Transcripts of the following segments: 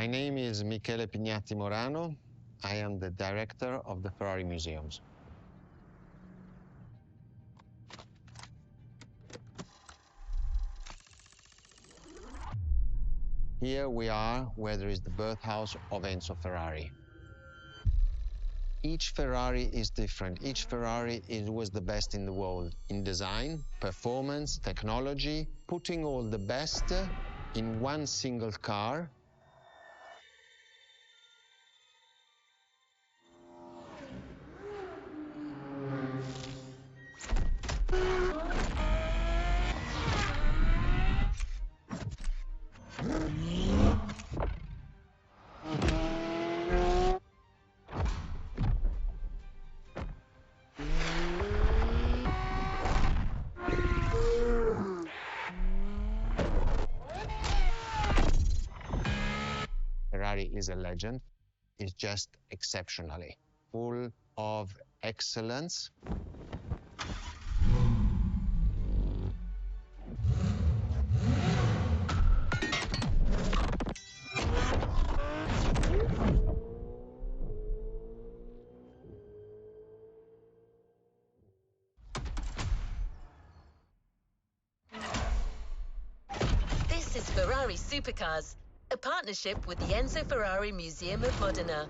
My name is Michele Pignatti Morano. I am the director of the Ferrari Museums. Here we are where there is the birthhouse of Enzo Ferrari. Each Ferrari is different. Each Ferrari was the best in the world in design, performance, technology, putting all the best in one single car. Ferrari is a legend. It's just exceptionally full of excellence. This is Ferrari Supercars, a partnership with the Enzo Ferrari Museum of Modena.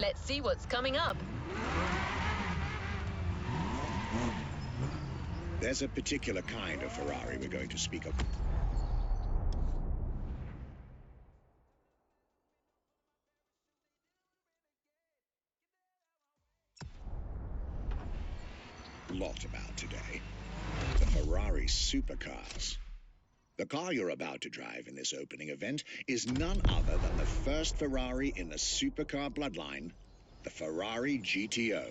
Let's see what's coming up. There's a particular kind of Ferrari we're going to speak of. Lot about today. The Ferrari Supercars. The car you're about to drive in this opening event is none other than the first Ferrari in the supercar bloodline, the Ferrari GTO.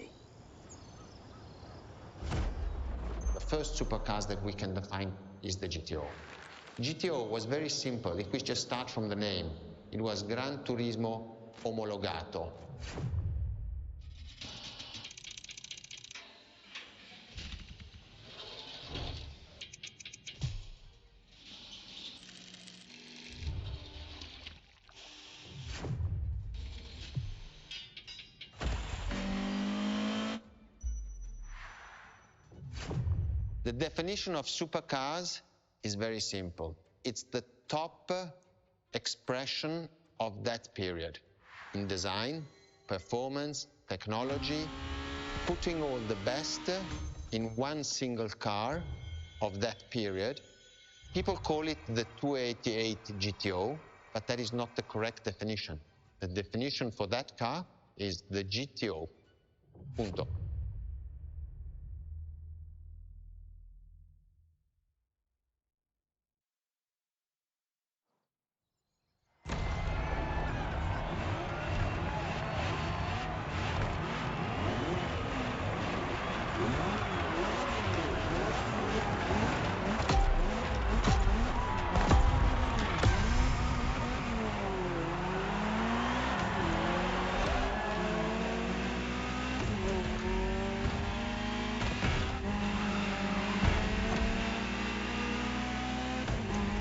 The first supercars that we can define is the GTO. GTO was very simple. If we just start from the name, it was Gran Turismo Omologato. The definition of supercars is very simple. It's the top expression of that period in design, performance, technology, putting all the best in one single car of that period. People call it the 288 GTO, but that is not the correct definition. The definition for that car is the GTO. Punto.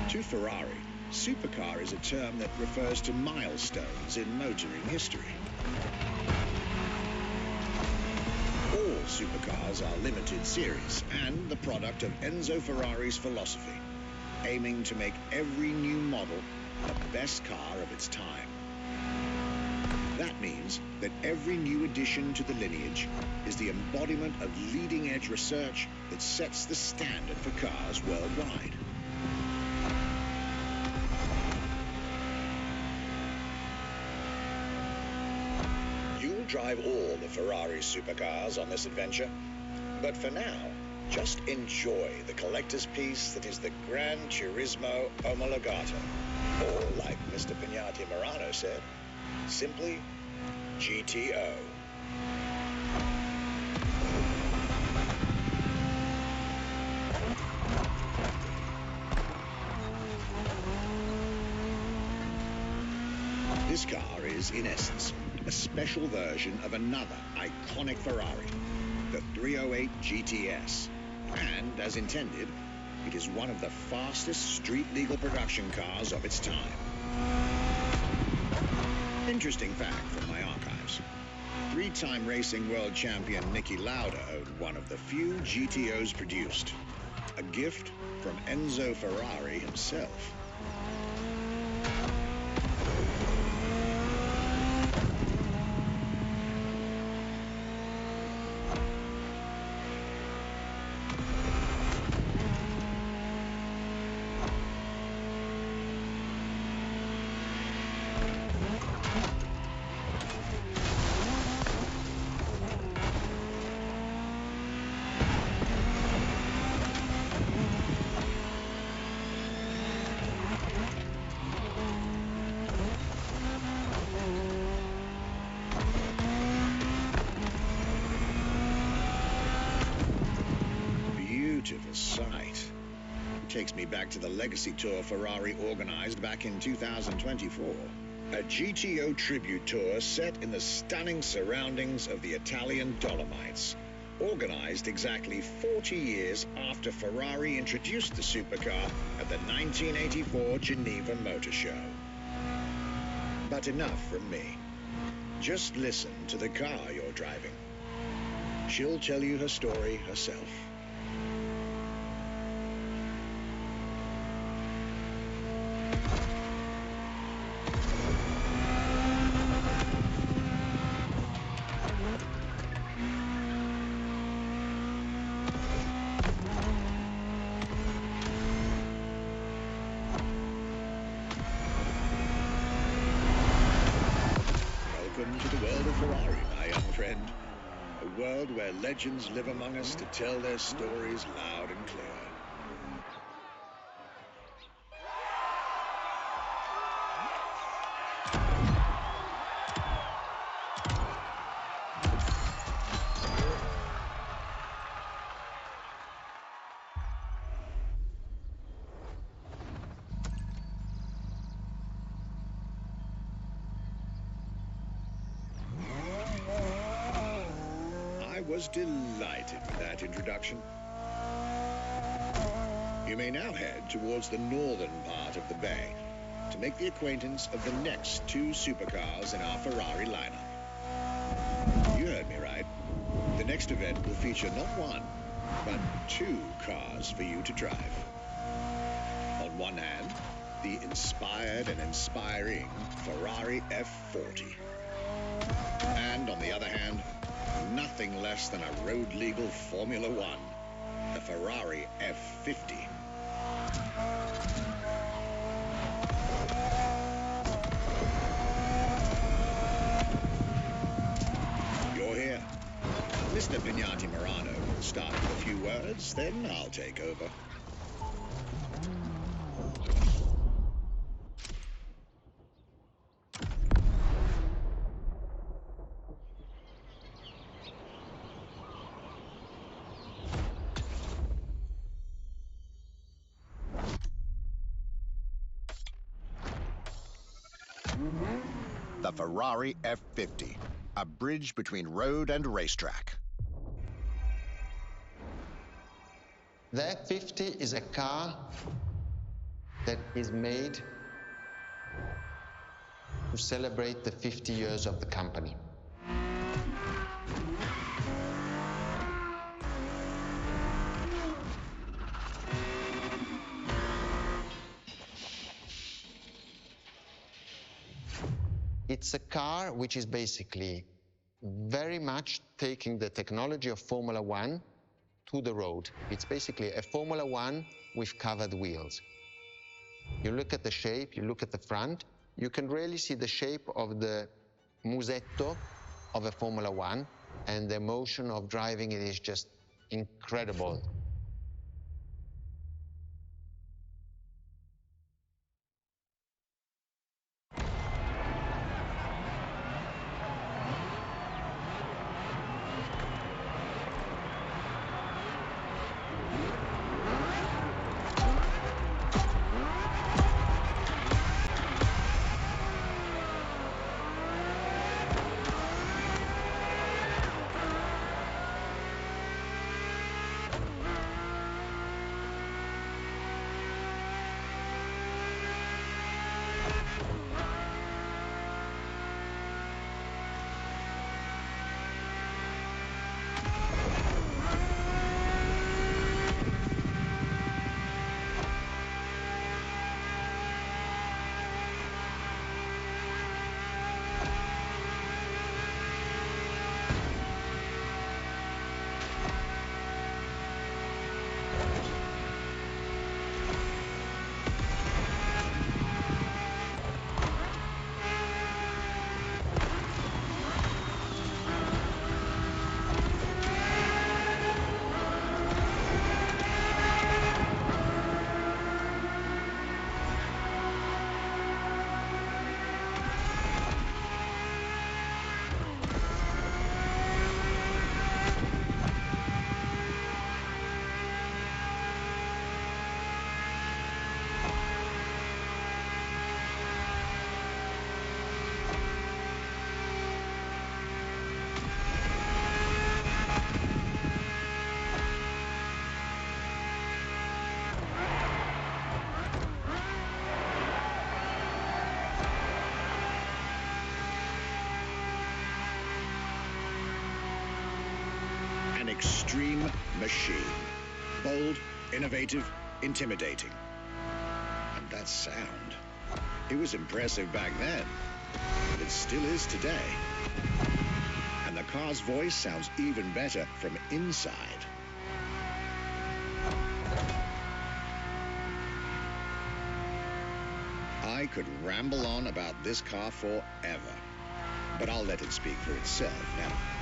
To Ferrari, supercar is a term that refers to milestones in motoring history. All supercars are limited series and the product of Enzo Ferrari's philosophy, aiming to make every new model the best car of its time. That means that every new addition to the lineage is the embodiment of leading-edge research that sets the standard for cars worldwide. You'll drive all the Ferrari supercars on this adventure, but for now, just enjoy the collector's piece that is the Gran Turismo Omologato, or like Mr. Pignatti Morano said, simply GTO. This car is, in essence, a special version of another iconic Ferrari, the 308 GTS. And, as intended, it is one of the fastest street-legal production cars of its time. Interesting fact from my archives. Three-time racing world champion Niki Lauda owned one of the few GTOs produced. A gift from Enzo Ferrari himself. Beautiful sight. Takes me back to the legacy tour Ferrari organized back in 2024. A GTO tribute tour set in the stunning surroundings of the Italian Dolomites. Organized exactly 40 years after Ferrari introduced the supercar at the 1984 Geneva Motor Show. But enough from me. Just listen to the car you're driving. She'll tell you her story herself. Welcome to the world of Ferrari, my young friend. A world where legends live among us to tell their stories loud and clear. I was delighted with that introduction. You may now head towards the northern part of the bay to make the acquaintance of the next two supercars in our Ferrari lineup. You heard me right. The next event will feature not one, but two cars for you to drive. On one hand, the inspired and inspiring Ferrari F40. And on the other hand, nothing less than a road-legal Formula One, the Ferrari F50. You're here. Mr. Pignatti Morano will start with a few words, then I'll take over. The Ferrari F50, a bridge between road and racetrack. The F50 is a car that is made to celebrate the 50 years of the company. It's a car which is basically very much taking the technology of Formula One to the road. It's basically a Formula One with covered wheels. You look at the shape, you look at the front, you can really see the shape of the musetto of a Formula One, and the emotion of driving it is just incredible. dream machine. Bold, innovative, intimidating. And that sound. It was impressive back then, but it still is today. And the car's voice sounds even better from inside. I could ramble on about this car forever, but I'll let it speak for itself now.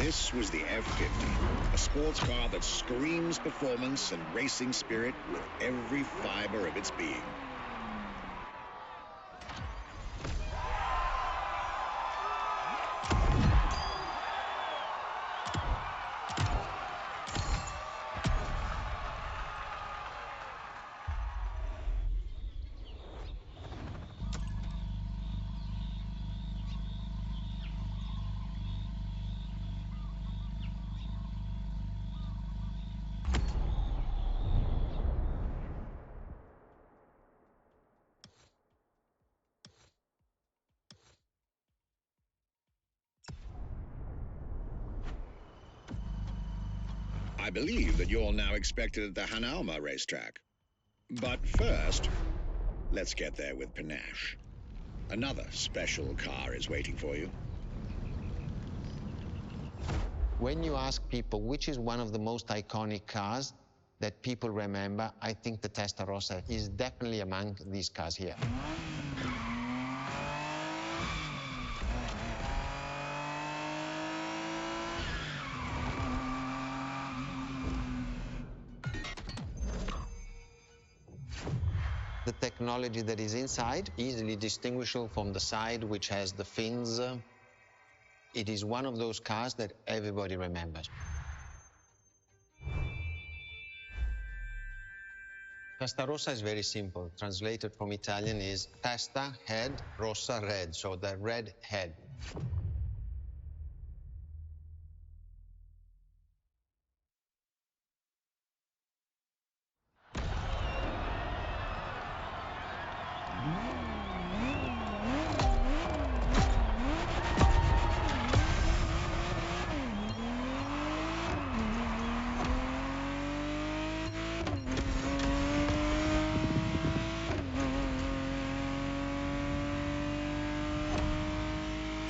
This was the F50, a sports car that screams performance and racing spirit with every fiber of its being. I believe that you're now expected at the Hanauma racetrack. But first, let's get there with panache. Another special car is waiting for you. When you ask people which is one of the most iconic cars that people remember, I think the Testarossa is definitely among these cars here. The technology that is inside, easily distinguishable from the side which has the fins. It is one of those cars that everybody remembers. Testarossa is very simple. Translated from Italian is testa, head, rossa, red, so the red head.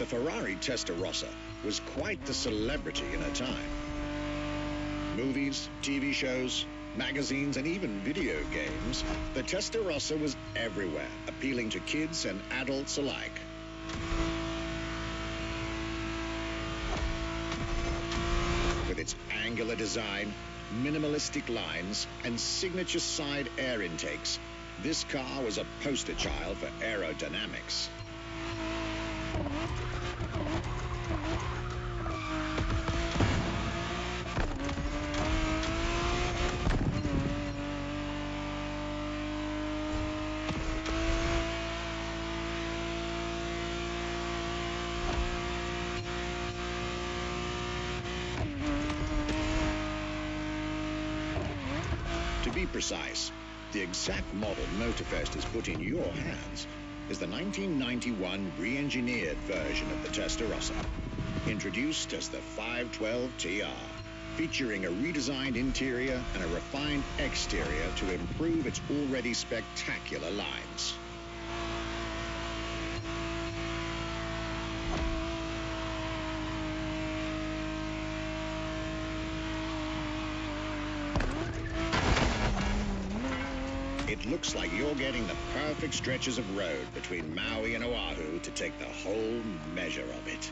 The Ferrari Testarossa was quite the celebrity in her time. Movies, TV shows, magazines, and even video games, the Testarossa was everywhere, appealing to kids and adults alike. With its angular design, minimalistic lines, and signature side air intakes, this car was a poster child for aerodynamics. To be precise, the exact model Motorfest has put in your hands is the 1991 re-engineered version of the Testarossa, introduced as the 512 TR, featuring a redesigned interior and a refined exterior to improve its already spectacular lines. It it looks like you're getting the perfect stretches of road between Maui and Oahu to take the whole measure of it.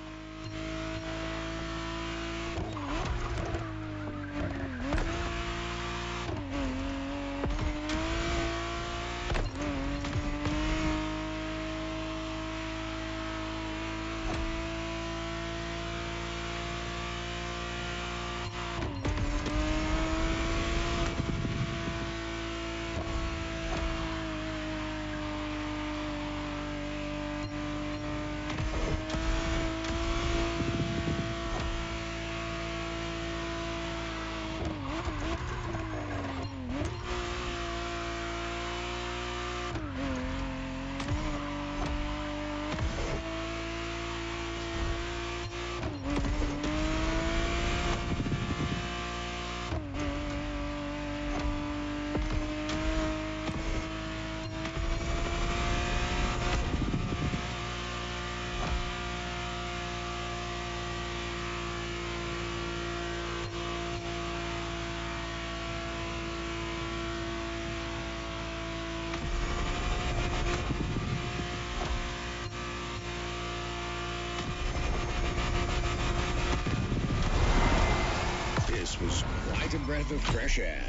This was quite a breath of fresh air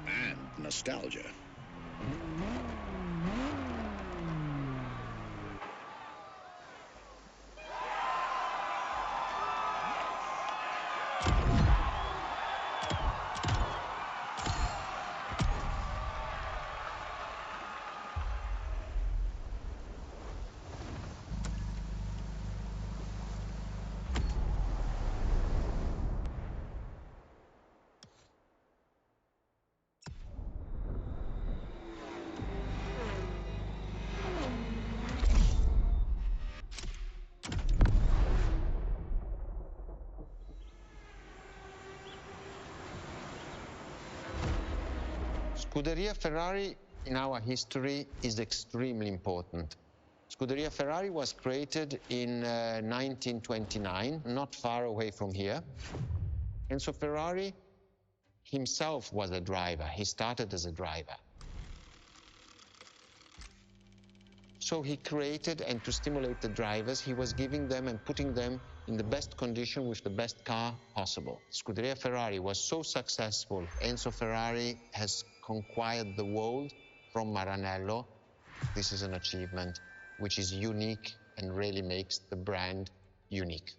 and nostalgia. Scuderia Ferrari in our history is extremely important. Scuderia Ferrari was created in 1929, not far away from here. Enzo Ferrari himself was a driver. He started as a driver. So he created, and to stimulate the drivers, he was giving them and putting them in the best condition with the best car possible. Scuderia Ferrari was so successful, Enzo Ferrari has conquered the world from Maranello. This is an achievement which is unique and really makes the brand unique.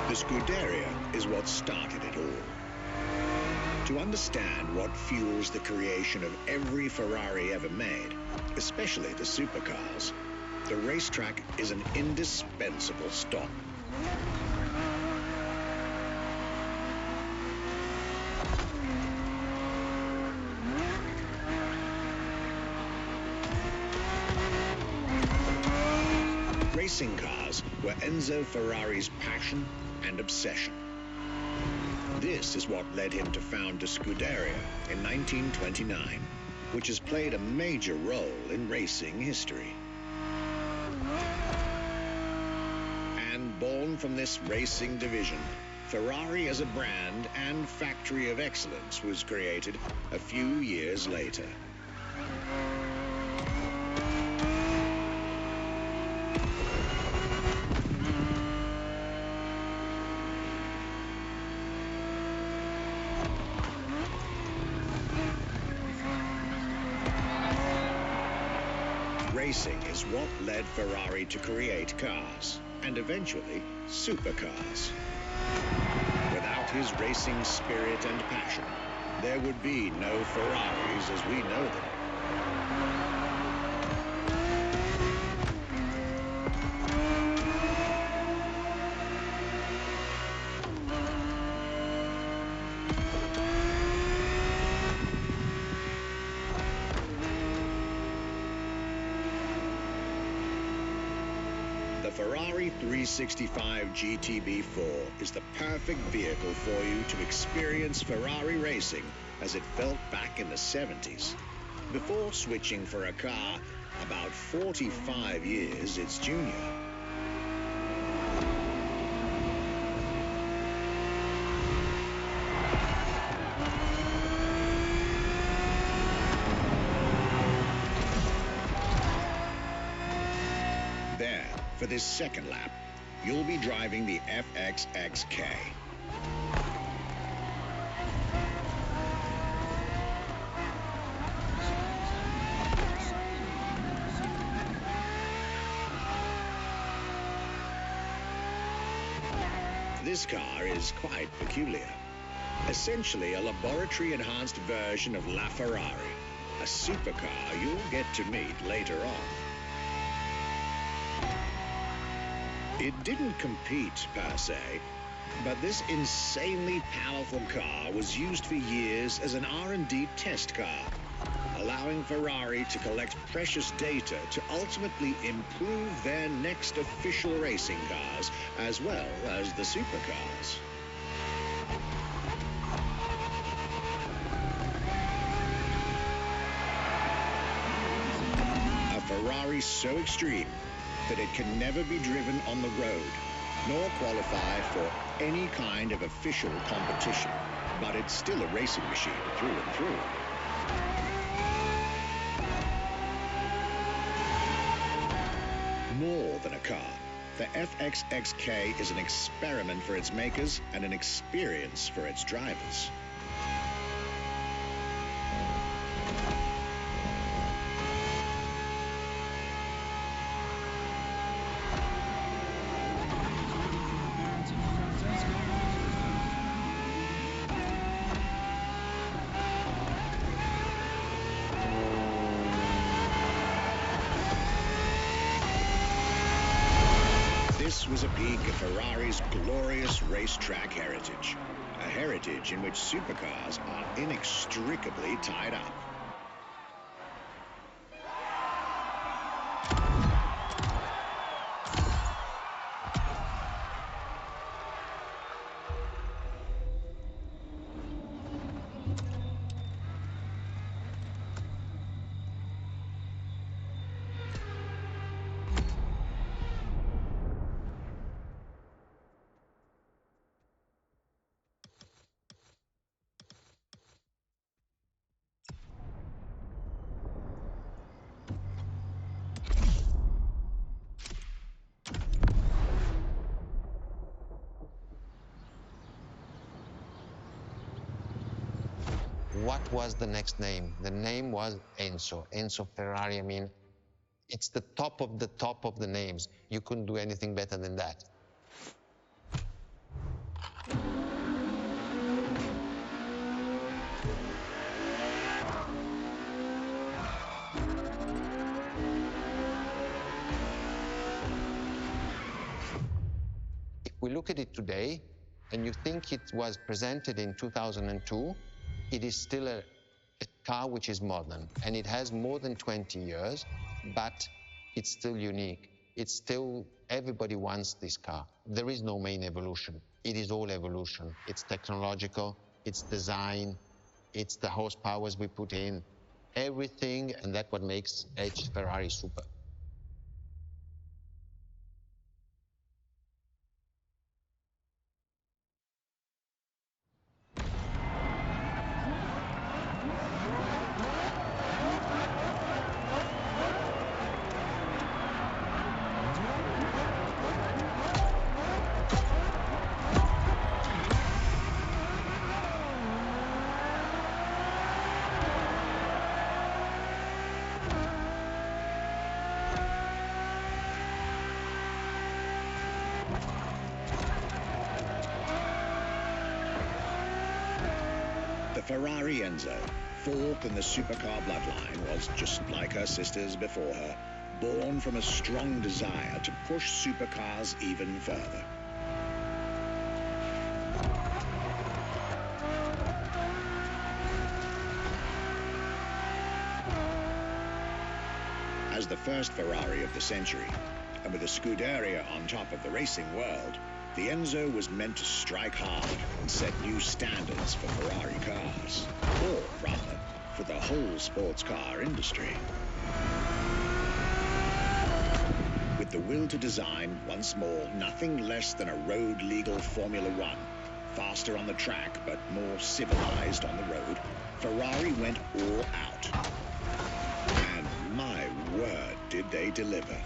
The Scuderia is what started it all. To understand what fuels the creation of every Ferrari ever made, especially the supercars, the racetrack is an indispensable stop. Racing cars were Enzo Ferrari's passion and obsession. This is what led him to found a Scuderia in 1929, which has played a major role in racing history. And born from this racing division, Ferrari as a brand and factory of excellence was created a few years later. Racing is what led Ferrari to create cars, and eventually supercars. Without his racing spirit and passion, there would be no Ferraris as we know them. The The Ferrari 365 GTB4 is the perfect vehicle for you to experience Ferrari racing as it felt back in the 70s. Before switching for a car about 45 years its junior. There, for this second lap, you'll be driving the FXXK. This car is quite peculiar. Essentially a laboratory-enhanced version of La Ferrari, a supercar you'll get to meet later on. It didn't compete, per se, but this insanely powerful car was used for years as an R&D test car, allowing Ferrari to collect precious data to ultimately improve their next official racing cars, as well as the supercars. A Ferrari so extreme that it can never be driven on the road, nor qualify for any kind of official competition, but it's still a racing machine through and through. More than a car, the FXXK is an experiment for its makers and an experience for its drivers. This was a peek at Ferrari's glorious racetrack heritage, a heritage in which supercars are inextricably tied up. What was the next name? The name was Enzo. Enzo Ferrari, I mean, it's the top of the names. You couldn't do anything better than that. If we look at it today, and you think it was presented in 2002, it is still a car which is modern, and it has more than 20 years, but it's still unique. It's still, everybody wants this car. There is no main evolution. It is all evolution. It's technological, it's design, it's the horsepowers we put in, everything, and that's what makes Ferrari super. The Ferrari Enzo, fourth in the supercar bloodline, was, just like her sisters before her, born from a strong desire to push supercars even further. As the first Ferrari of the century, And with a Scuderia on top of the racing world, the Enzo was meant to strike hard and set new standards for Ferrari cars, or rather, for the whole sports car industry. With the will to design, once more, nothing less than a road-legal Formula One, faster on the track but more civilized on the road, Ferrari went all out. And my word, did they deliver.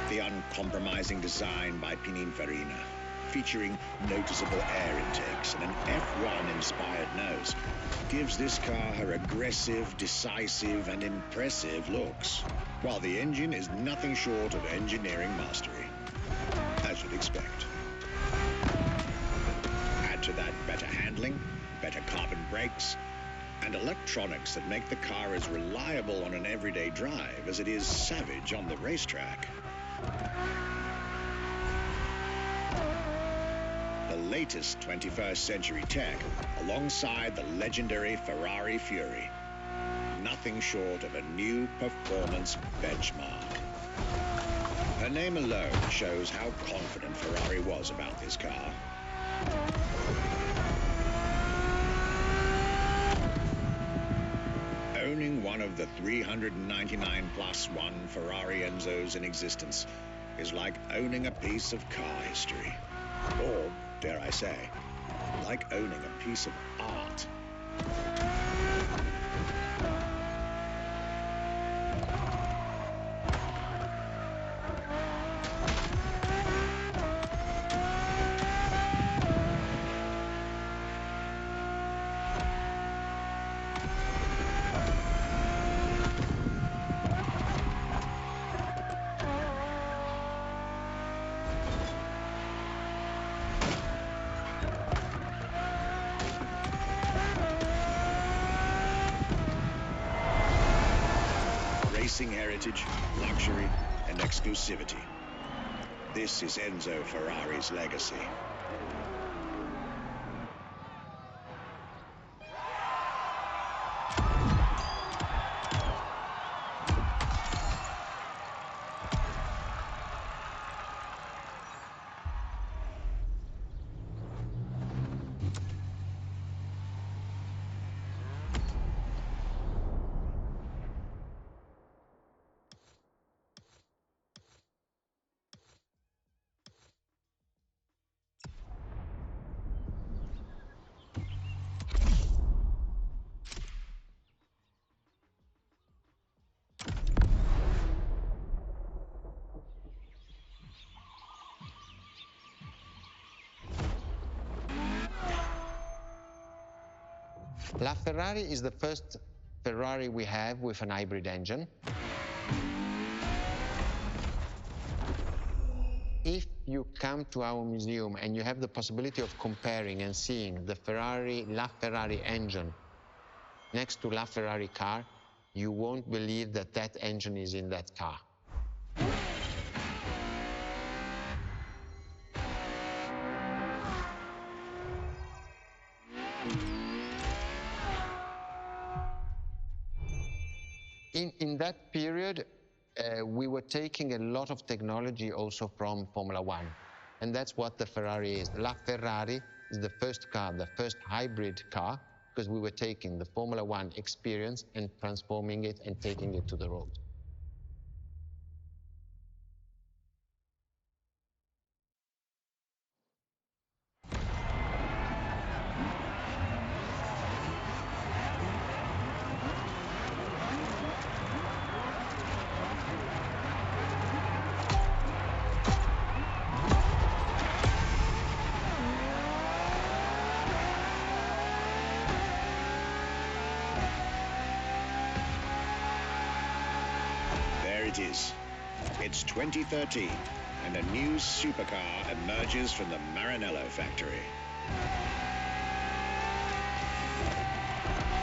The uncompromising design by Pininfarina, featuring noticeable air intakes and an F1-inspired nose, gives this car her aggressive, decisive, and impressive looks, while the engine is nothing short of engineering mastery, as you'd expect. Add to that better handling, better carbon brakes, and electronics that make the car as reliable on an everyday drive as it is savage on the racetrack. The latest 21st century tech, alongside the legendary Ferrari Fury. Nothing short of a new performance benchmark. Her name alone shows how confident Ferrari was about this car. Owning one of the 399 plus one Ferrari Enzos in existence is like owning a piece of car history. Or, dare I say, like owning a piece of art. Racing heritage, luxury, and exclusivity. This is Enzo Ferrari's legacy. La Ferrari is the first Ferrari we have with an hybrid engine. If you come to our museum and you have the possibility of comparing and seeing the La Ferrari engine next to La Ferrari car, you won't believe that that engine is in that car. In that period, we were taking a lot of technology also from Formula One, and that's what the Ferrari is. La Ferrari is the first car, the first hybrid car, because we were taking the Formula One experience and transforming it and taking it to the road. It is. It's 2013, and a new supercar emerges from the Maranello factory.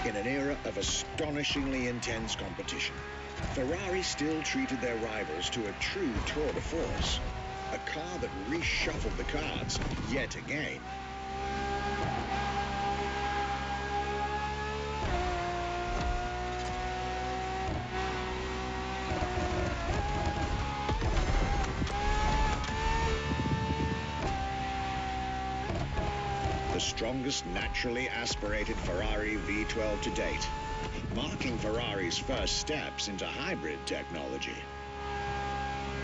In an era of astonishingly intense competition, Ferrari still treated their rivals to a true tour de force, a car that reshuffled the cards yet again. The strongest naturally aspirated Ferrari V12 to date, marking Ferrari's first steps into hybrid technology.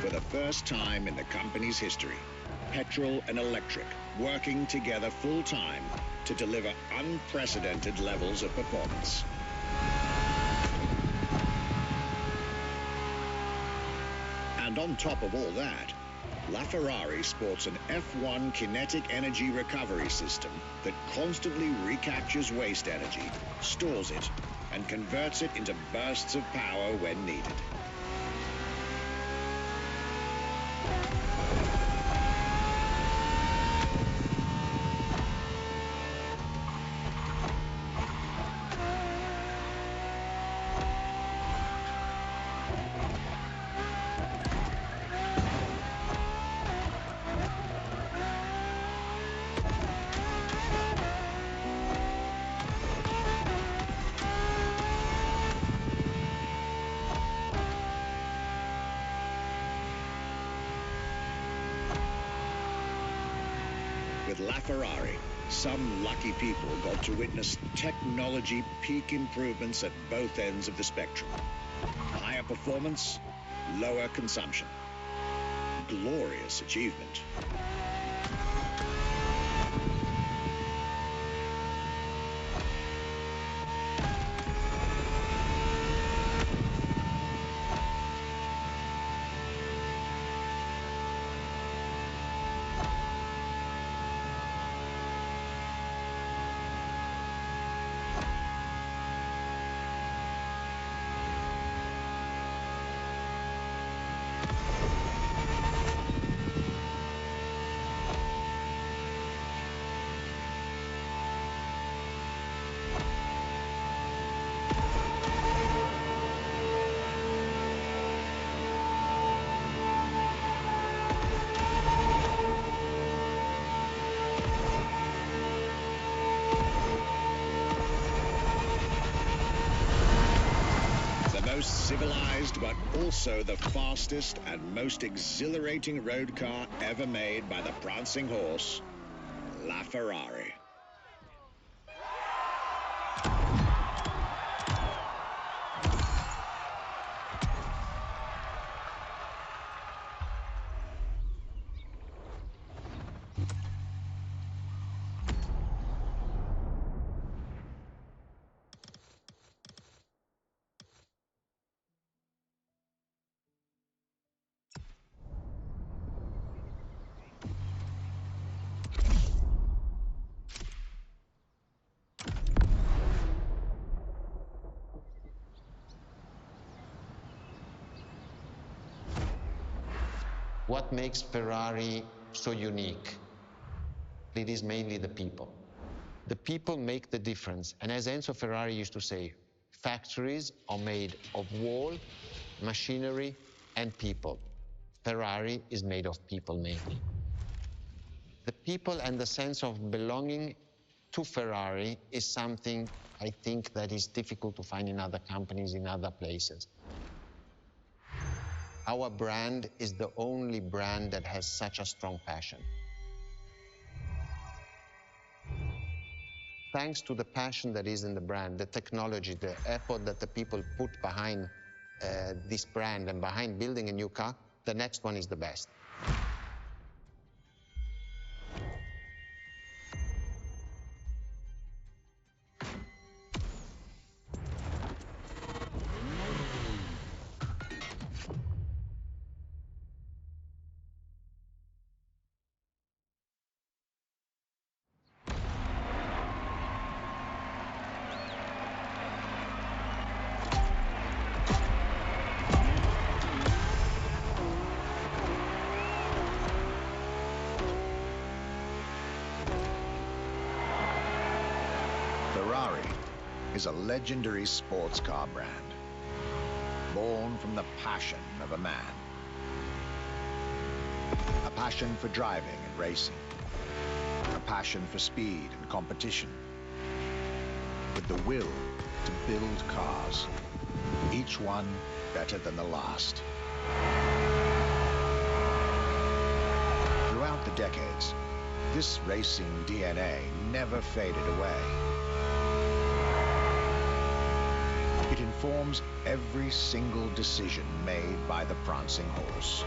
For the first time in the company's history, petrol and electric working together full-time to deliver unprecedented levels of performance. And on top of all that, LaFerrari sports an F1 kinetic energy recovery system that constantly recaptures waste energy, stores it, and converts it into bursts of power when needed. With LaFerrari, some lucky people got to witness technology peak improvements at both ends of the spectrum. Higher performance, lower consumption. Glorious achievement. Civilized, but also the fastest and most exhilarating road car ever made by the prancing horse, LaFerrari. What makes Ferrari so unique? It is mainly the people. The people make the difference. And as Enzo Ferrari used to say, factories are made of wall, machinery, and people. Ferrari is made of people mainly. The people and the sense of belonging to Ferrari is something I think that is difficult to find in other companies, in other places. Our brand is the only brand that has such a strong passion. Thanks to the passion that is in the brand, the technology, the effort that the people put behind this brand and behind building a new car, the next one is the best. Ferrari is a legendary sports car brand, born from the passion of a man. A passion for driving and racing. A passion for speed and competition. With the will to build cars, each one better than the last. Throughout the decades, this racing DNA never faded away. It informs every single decision made by the prancing horse.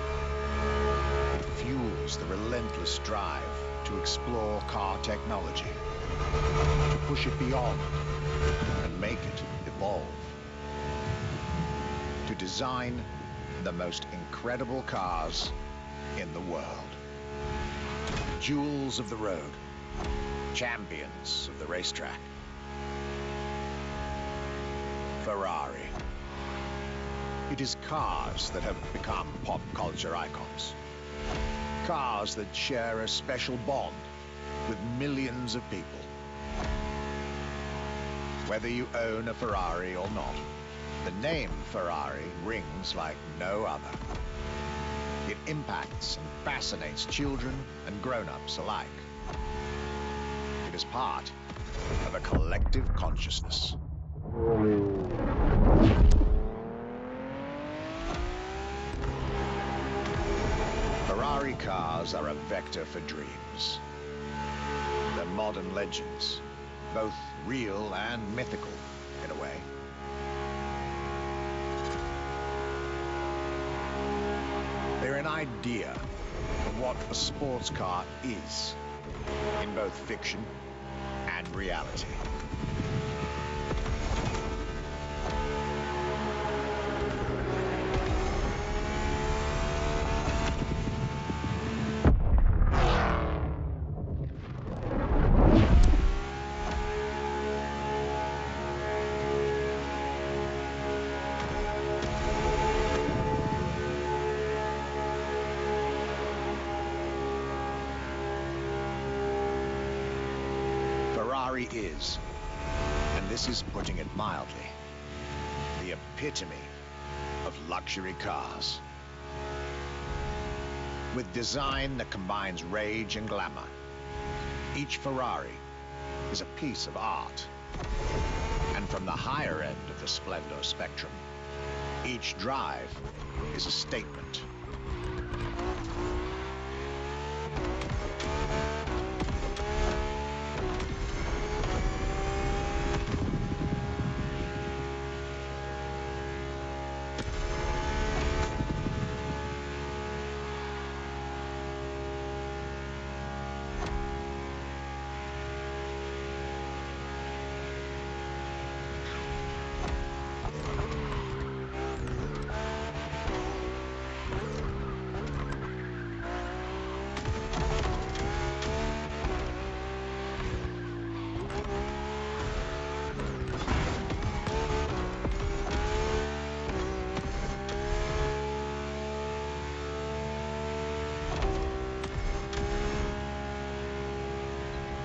It fuels the relentless drive to explore car technology, to push it beyond and make it evolve, to design the most incredible cars in the world. Jewels of the road, champions of the racetrack. Ferrari. It is cars that have become pop culture icons. Cars that share a special bond with millions of people. Whether you own a Ferrari or not, the name Ferrari rings like no other. It impacts and fascinates children and grown-ups alike. It is part of a collective consciousness. Ferrari cars are a vector for dreams. They're modern legends, both real and mythical in a way. They're an idea of what a sports car is, in both fiction and reality. Ferrari is, and this is putting it mildly, the epitome of luxury cars. With design that combines rage and glamour, each Ferrari is a piece of art. And from the higher end of the splendor spectrum, each drive is a statement.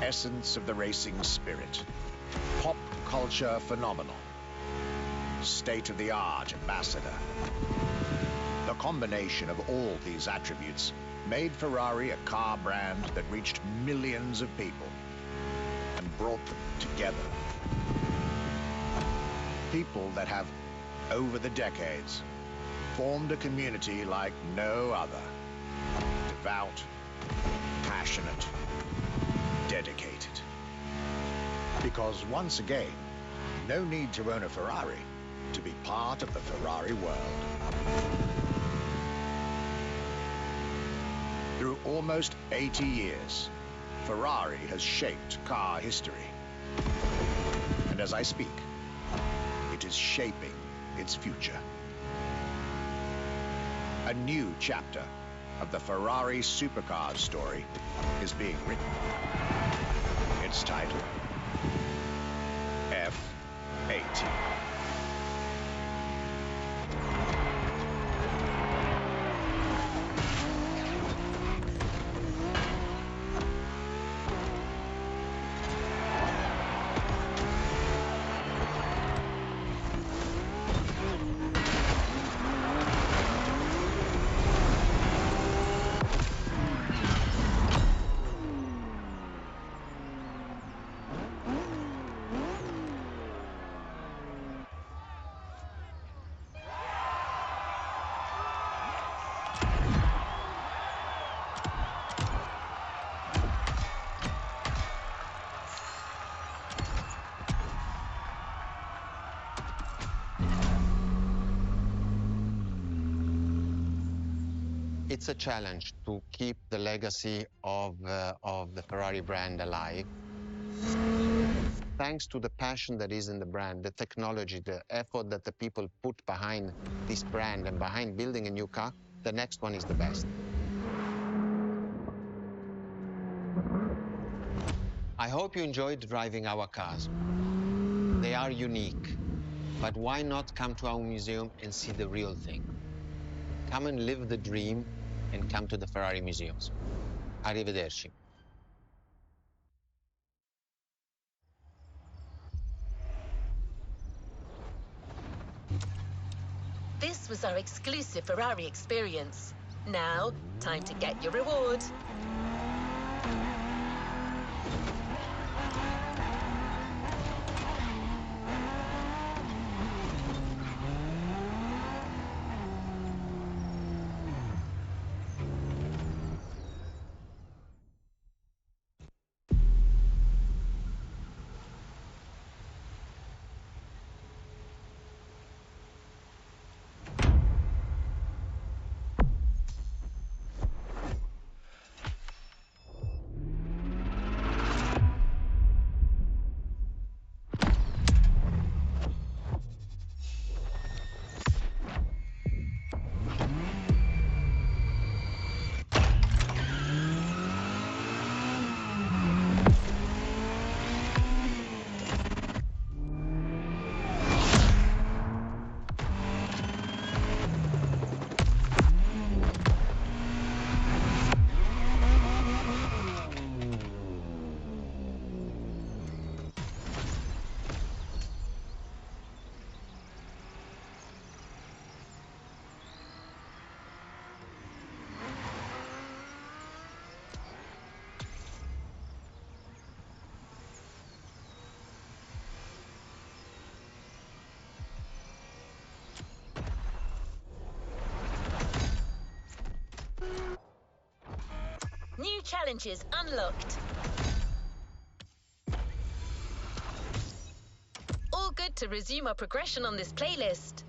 Essence of the racing spirit, pop culture phenomenon, state-of-the-art ambassador. The combination of all these attributes made Ferrari a car brand that reached millions of people and brought them together. People that have, over the decades, formed a community like no other. Devout, passionate, dedicated. Because once again, no need to own a Ferrari to be part of the Ferrari world. Through almost 80 years, Ferrari has shaped car history. And as I speak, it is shaping its future. A new chapter of the Ferrari Supercars story is being written. Its title, F80. It's a challenge to keep the legacy of the Ferrari brand alive. Thanks to the passion that is in the brand, the technology, the effort that the people put behind this brand and behind building a new car, the next one is the best. I hope you enjoyed driving our cars. They are unique, but why not come to our museum and see the real thing? Come and live the dream and come to the Ferrari museums. Arrivederci. This was our exclusive Ferrari experience. Now, time to get your reward. New challenges unlocked. All good to resume our progression on this playlist.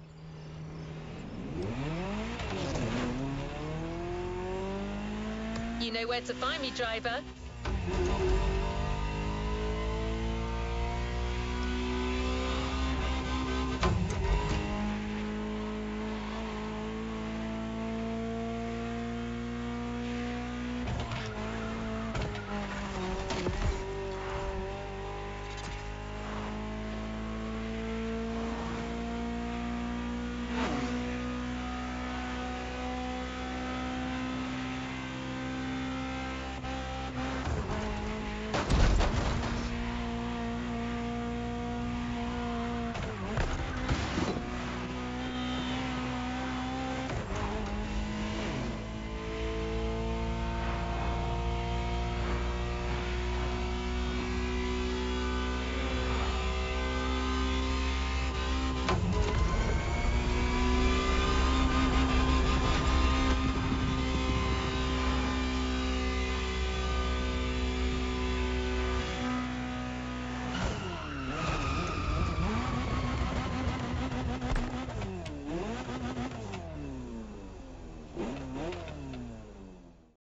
You know where to find me, driver.